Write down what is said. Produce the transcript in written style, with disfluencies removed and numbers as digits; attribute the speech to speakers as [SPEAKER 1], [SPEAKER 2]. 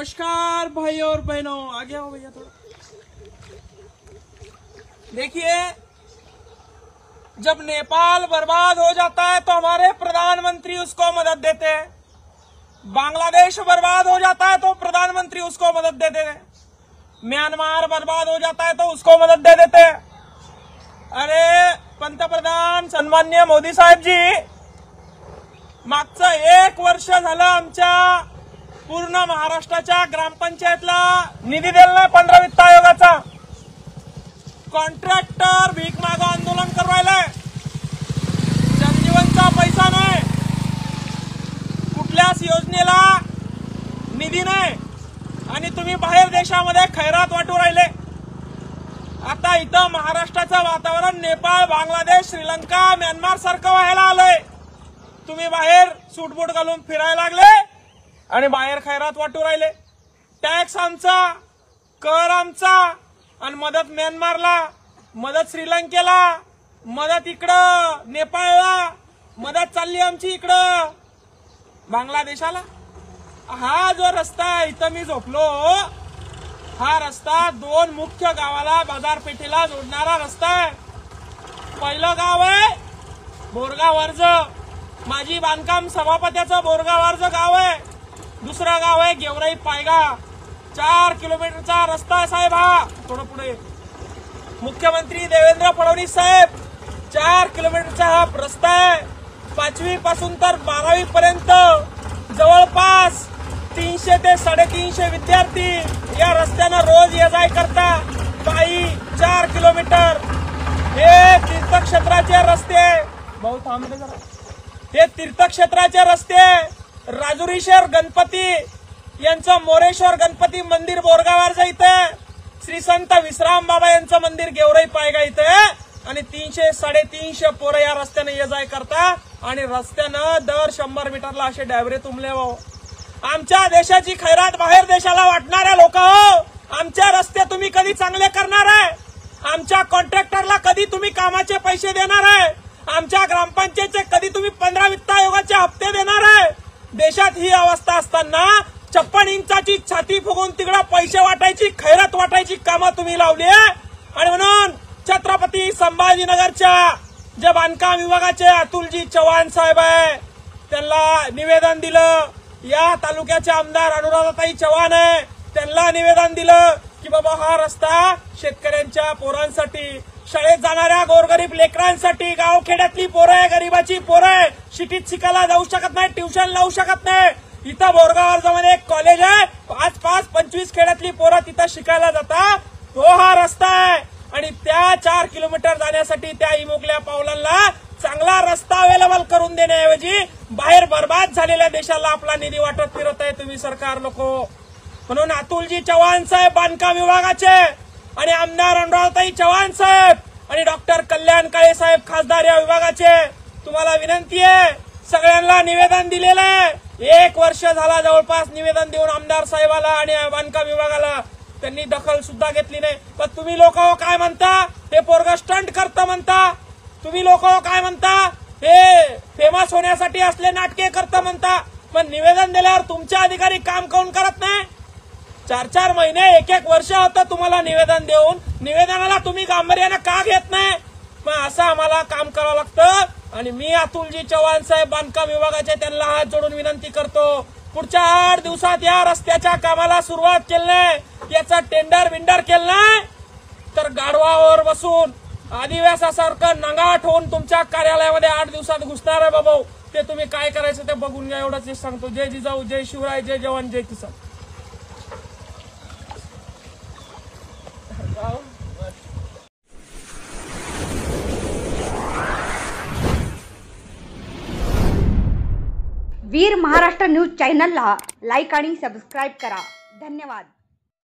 [SPEAKER 1] नमस्कार भाई और बहनों, आगे आओ भैया थोड़ा। देखिए, जब नेपाल बर्बाद हो जाता है तो हमारे प्रधानमंत्री उसको मदद देते हैं। बांग्लादेश बर्बाद हो जाता है तो प्रधानमंत्री उसको मदद देते हैं। म्यांमार बर्बाद हो जाता है तो उसको मदद दे देते हैं। अरे पंतप्रधान सन्मान्य मोदी साहेब जी, मागचं 1 वर्ष झालं आमच्या पूर्ण महाराष्ट्राच्या ग्रामपंचायतला निधी दिला नाही 15 वित्त आयोगाचा। कॉन्ट्रॅक्टर भीक मागं आंदोलन करवायलाय, जनजीवनचा पैसा नाही, कुठल्याच योजनेला निधी नाही आणि तुम्ही बाहेर देशामध्ये खैरात वाटू राहिले। आता इथं महाराष्ट्राचं वातावरण नेपाळ, बांगलादेश, श्रीलंका, म्यानमार सारखं व्हायला आलंय। तुम्ही बाहेर सूटबूट घालून फिरायला लागले आणि बाहेर खैरात वाटू राहिले। टॅक्स आमचा, कर आमचा आणि मदत म्यानमारला, मदत श्रीलंकेला, मदत इकडं नेपाळला, मदत चालली आमची इकडं बांगलादेशाला। हा जो रस्ता आहे, इथं मी झोपलो, हा रस्ता 2 मुख्य गावाला, बाजारपेठेला जोडणारा रस्ता आहे। पहिलं गाव आहे बोरगाव वर्ज, माजी बांधकाम सभापत्याचं बोरगाव वर्ज गाव आहे। दुसरं गाव आहे गेवराई पायगा। 4 किलोमीटरचा रस्ता आहे साहेब हा। थोडं पुढे मुख्यमंत्री देवेंद्र फडणवीस साहेब, 4 किलोमीटरचा हा रस्ता आहे। 5वी पासून तर 12वी पर्यंत जवळपास 300 ते 350 विद्यार्थी या रस्त्यानं रोज ये जाय करता पायी 4 किलोमीटर। हे तीर्थक्षेत्राचे रस्ते, भाऊ थांबते जरा, हे तीर्थक्षेत्राचे रस्ते। राजुरीश्वर गणपती यांचं मोरेश्वर गणपती मंदिर बोरगाववर इथे, श्री संत विश्राम बाबा यांचं मंदिर गेवराई पायगा इथे आणि 300-350 पोरं या रस्त्याने ये जाय करता आणि रस्त्यानं दर 100 मीटरला असे डायव्हरे तुंबले। हो, आमच्या देशाची खैरात बाहेर देशाला वाटणाऱ्या लोक, आमच्या रस्ते तुम्ही कधी चांगले करणार आहे? आमच्या कॉन्ट्रॅक्टरला कधी तुम्ही कामाचे पैसे देणार आहे? आमच्या ग्रामपंचायतचे कधी तुम्ही 15 वित्त आयोगाचे हप्ते देणार आहे? देशात ही अवस्था असताना 56 इंचाची छाती फुगून तिकडे पैसे वाटायची, खैरात वाटायची कामं तुम्ही लावली आहे। आणि म्हणून छत्रपती संभाजीनगरच्या जे बांधकाम विभागाचे अतुलजी चव्हाण साहेब आहे, त्यांना निवेदन दिलं। या तालुक्याचे आमदार अनुराधाताई चव्हाण आहे, त्यांना निवेदन दिलं की बाबा हा रस्ता शेतकऱ्यांच्या पोरांसाठी, शाळेत जाणाऱ्या गोरगरीब लेकरांसाठी, गावखेड्यातली पोरं आहे, गरीबाची पोरं आहे, सिटीत शिकायला जाऊ शकत नाही, ट्युशन लावू शकत नाही। इथं बोरगावमध्ये एक कॉलेज आहे, 5-25 खेड्यातली पोरं तिथं शिकायला जातात, तो हा रस्ता आहे। आणि त्या 4 किलोमीटर जाण्यासाठी त्या इमोकल्या पावलांना चांगला रस्ता अवेलेबल करून देण्याऐवजी बाहेर बर्बाद झालेल्या देशाला आपला निधी वाटत फिरत आहे तुम्ही सरकार लोक। म्हणून अतुलजी चव्हाण साहेब बांधकाम विभागाचे आणि आमदार अनुराधाताई चव्हाण साहेब आणि डॉक्टर कल्याण काळे साहेब खासदार या विभागाचे, तुम्हाला विनंती आहे, सगळ्यांना निवेदन दिलेलं आहे। 1 वर्ष झाला जवळपास निवेदन देऊन आमदार साहेबाला आणि बांधकाम विभागाला, त्यांनी दखल सुद्धा घेतली नाही। पण तुम्ही लोक काय म्हणता? हे पोरग स्टंट करतं म्हणता। तुम्ही लोक काय म्हणता? हे फेमस होण्यासाठी असले नाटके करतं म्हणता। पण निवेदन दिल्यावर तुमचे अधिकारी काम काऊन करत नाही? 4-4 महिने, 1-1 वर्ष होतं तुम्हाला निवेदन देऊन, निवेदनाला तुम्ही गांभीर्याने का घेत नाही? मग असं आम्हाला काम करावं लागतं। आणि मी अतुलजी चव्हाण साहेब बांधकाम विभागाचे त्यांना हात जोडून विनंती करतो, पुढच्या 8 दिवसात या रस्त्याच्या कामाला सुरुवात केली नाही, याचा टेंडर केलं नाही तर गाढवावर बसून आदिवासासारखं नंगाट होऊन तुमच्या कार्यालयामध्ये 8 दिवसात घुसणार आहे बाबा। ते तुम्ही काय करायचं ते बघून घ्या, एवढंच सांगतो। जय जिजाऊ, जय शिवराय, जय जवान, जय किसान।
[SPEAKER 2] वीर महाराष्ट्र न्यूज चॅनलला लाईक आणि सबस्क्राईब करा। धन्यवाद।